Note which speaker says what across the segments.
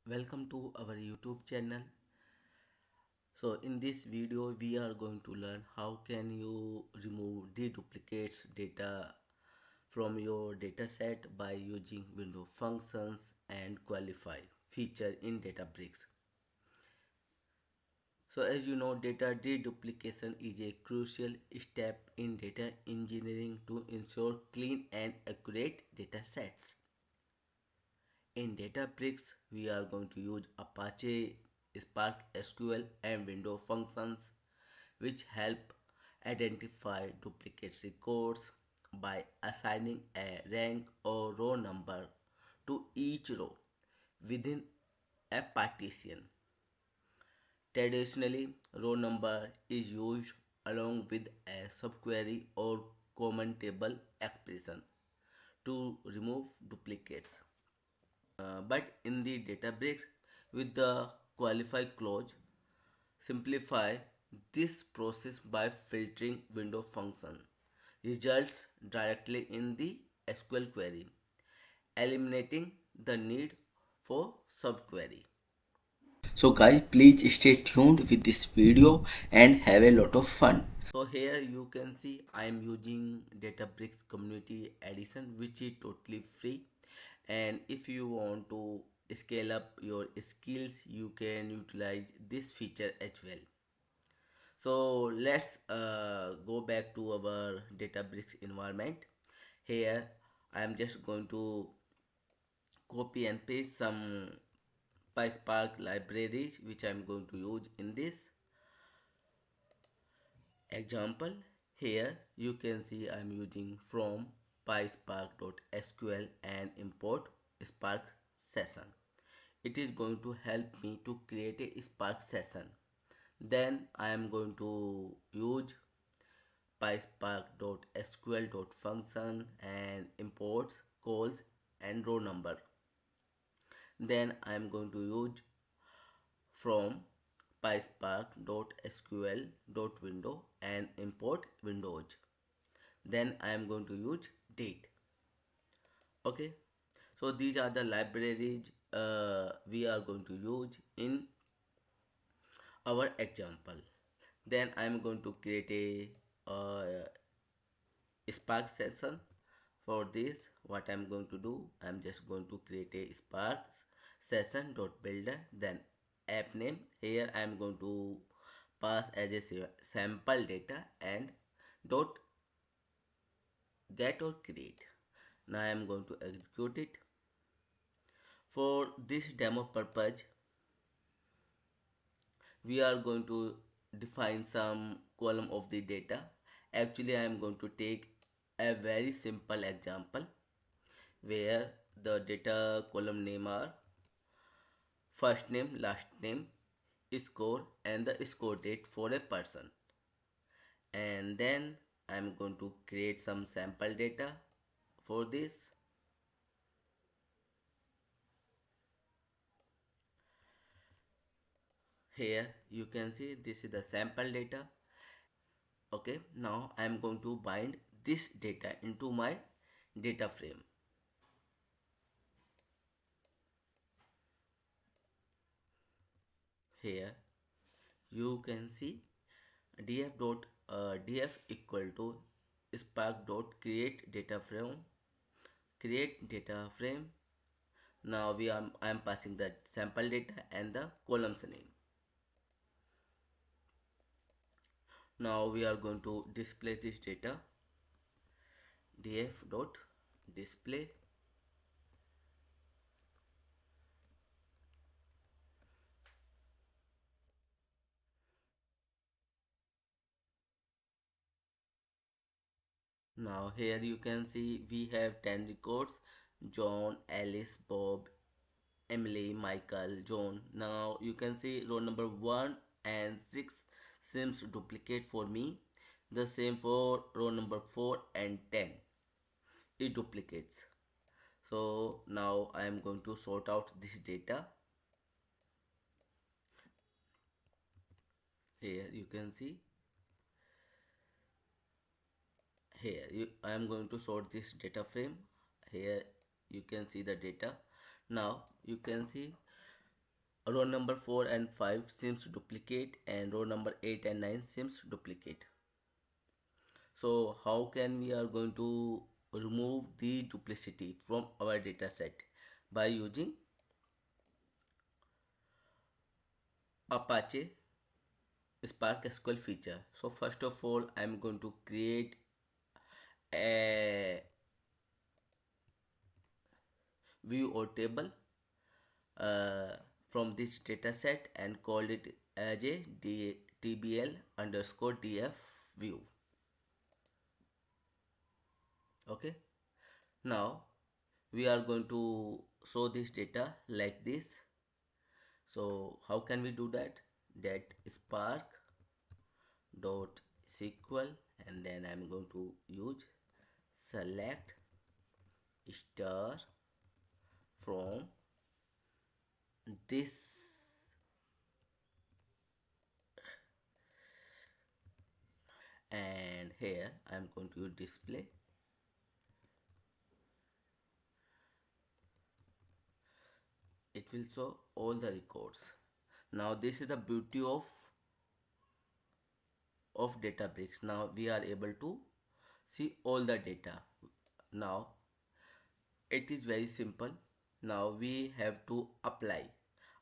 Speaker 1: Welcome to our YouTube channel. So in this video we are going to learn how can you remove deduplicates data from your dataset by using window functions and qualify feature in DataBricks. So as you know, data deduplication is a crucial step in data engineering to ensure clean and accurate data sets. In DataBricks, we are going to use Apache Spark SQL and window functions which help identify duplicate records by assigning a rank or row number to each row within a partition. Traditionally, row number is used along with a subquery or common table expression to remove duplicates. But in the DataBricks, with the qualify clause, simplify this process by filtering window function results directly in the SQL query, eliminating the need for subquery. So guys, please stay tuned with this video and have a lot of fun. So here you can see I am using DataBricks Community Edition, which is totally free, and if you want to scale up your skills you can utilize this feature as well. So let's go back to our DataBricks environment. Here I am just going to copy and paste some PySpark libraries which I am going to use in this example. Here you can see I am using from pyspark.sql and import Spark session. It is going to help me to create a Spark session. Then I am going to use pyspark.sql.function and imports calls and row number. Then I am going to use from pyspark.sql.window and import windows. Then I am going to use date. Okay, so these are the libraries we are going to use in our example. Then I am going to create a Spark session. For this, what I am going to do, I am just going to create a Spark session dot builder, then app name. Here I am going to pass as a sample data and dot get or create. Now I am going to execute it. For this demo purpose, we are going to define some column of the data. Actually I am going to take a very simple example where the data column name are first name, last name, score and the score date for a person, and then I'm going to create some sample data for this. Here you can see this is the sample data. Okay, now I'm going to bind this data into my data frame. Here you can see df equal to spark dot create data frame. Now I am passing the sample data and the columns name. Now we are going to display this data. Df dot display. Now here you can see we have 10 records: John, Alice, Bob, Emily, Michael, John. Now you can see row number 1 and 6 seems duplicate for me. The same for row number 4 and 10. It duplicates. So now I am going to sort out this data. Here you can see. I am going to sort this data frame. Here you can see the data. Now you can see row number 4 and 5 seems duplicate and row number 8 and 9 seems duplicate. So how can we are going to remove the duplicity from our data set? By using Apache Spark SQL feature. So first of all, I'm going to create a view or table from this data set and called it as a tbl underscore df view. Okay, now we are going to show this data like this. So how can we do that? That spark dot sql, and then I'm going to use select star from this, and here I'm going to use display. It will show all the records. Now this is the beauty of DataBricks. Now we are able to see all the data. Now it is very simple. Now we have to apply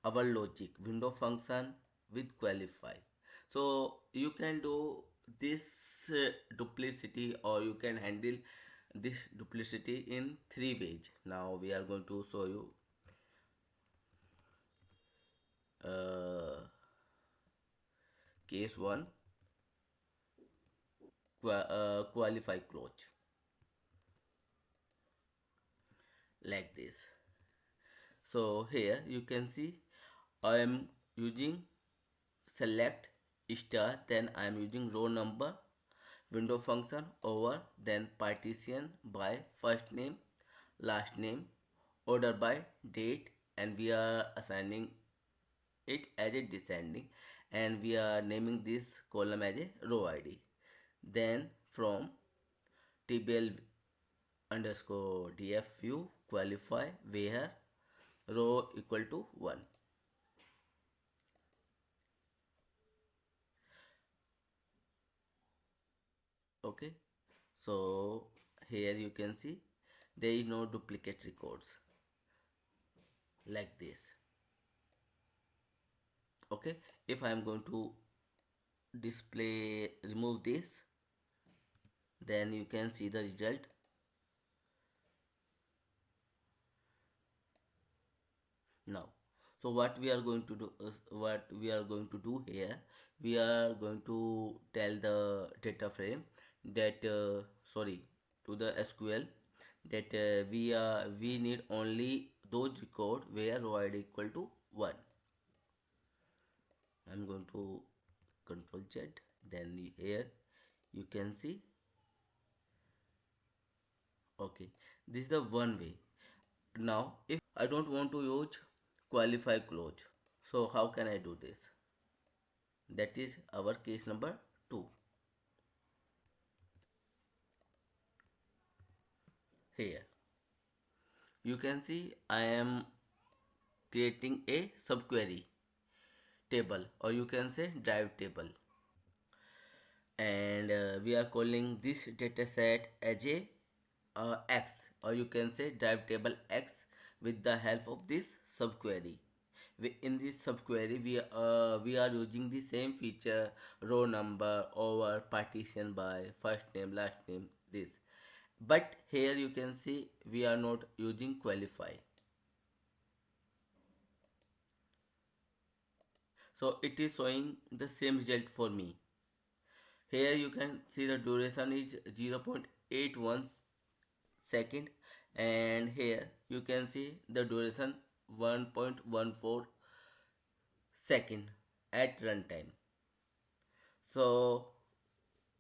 Speaker 1: our logic window function with qualify. So you can do this duplicity, or you can handle this duplicity in three ways. Now we are going to show you uh, case 1, qualify clause, like this. So here you can see I am using select star, then I am using row number window function over, then partition by first name last name, order by date, and we are assigning it as a descending, and we are naming this column as a row id. Then from tbl underscore df view qualify where row equal to 1. Okay, so here you can see there is no duplicate records, like this. Okay, if I am going to display remove this, then you can see the result. Now, so what we are going to do is, what we are going to do here, we are going to tell the data frame that sorry, to the SQL, that we need only those record where row id equal to 1. I'm going to control Z, then here you can see. Okay, this is the one way. Now if I don't want to use qualify clause, so how can I do this? That is our case number 2. Here you can see I am creating a subquery table, or you can say drive table, and we are calling this dataset as a x, or you can say drive table x, with the help of this subquery. In this subquery we are using the same feature, row number over partition by first name last name, this. But here you can see we are not using qualify, so it is showing the same result for me. Here you can see the duration is 0.81 second, and here you can see the duration 1.14 second at runtime. So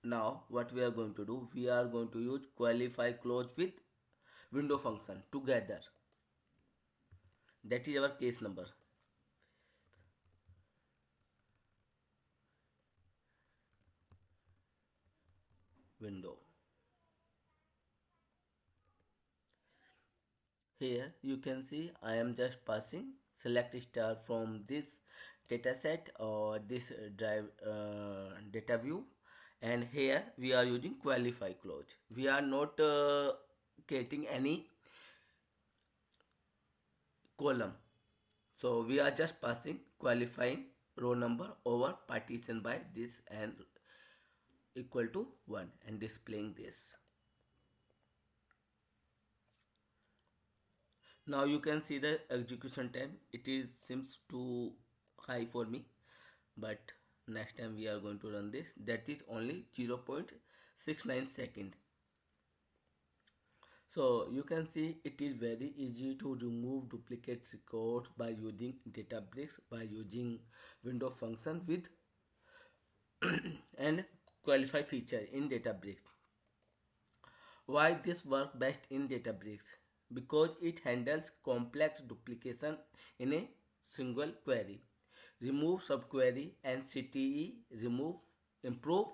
Speaker 1: now what we are going to do, we are going to use qualify clause with window function together. That is our case number. Window. Here you can see I am just passing select star from this dataset or this drive data view, and here we are using qualify clause. We are not creating any column, so we are just passing qualifying row number over partition by this and equal to 1 and displaying this. Now you can see the execution time. It is seems too high for me, but next time we are going to run this, that is only 0.69 second. So you can see it is very easy to remove duplicate records by using DataBricks, by using window function with and qualify feature in DataBricks. Why this work best in DataBricks? Because it handles complex duplication in a single query. Remove subquery and CTE, improve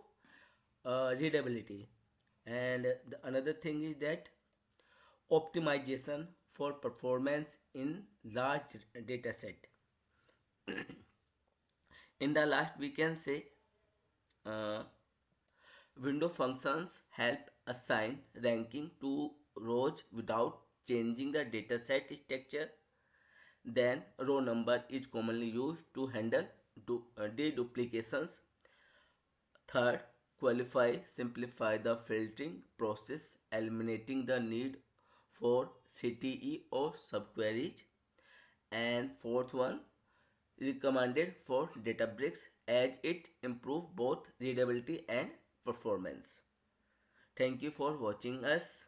Speaker 1: readability. And the another thing is that optimization for performance in large dataset. In the last, we can say uh, window functions help assign ranking to rows without changing the dataset structure. Then row number is commonly used to handle deduplications. Third, qualify simplify the filtering process, eliminating the need for CTE or subqueries. And fourth one, recommended for Databricks as it improves both readability and performance. Thank you for watching us.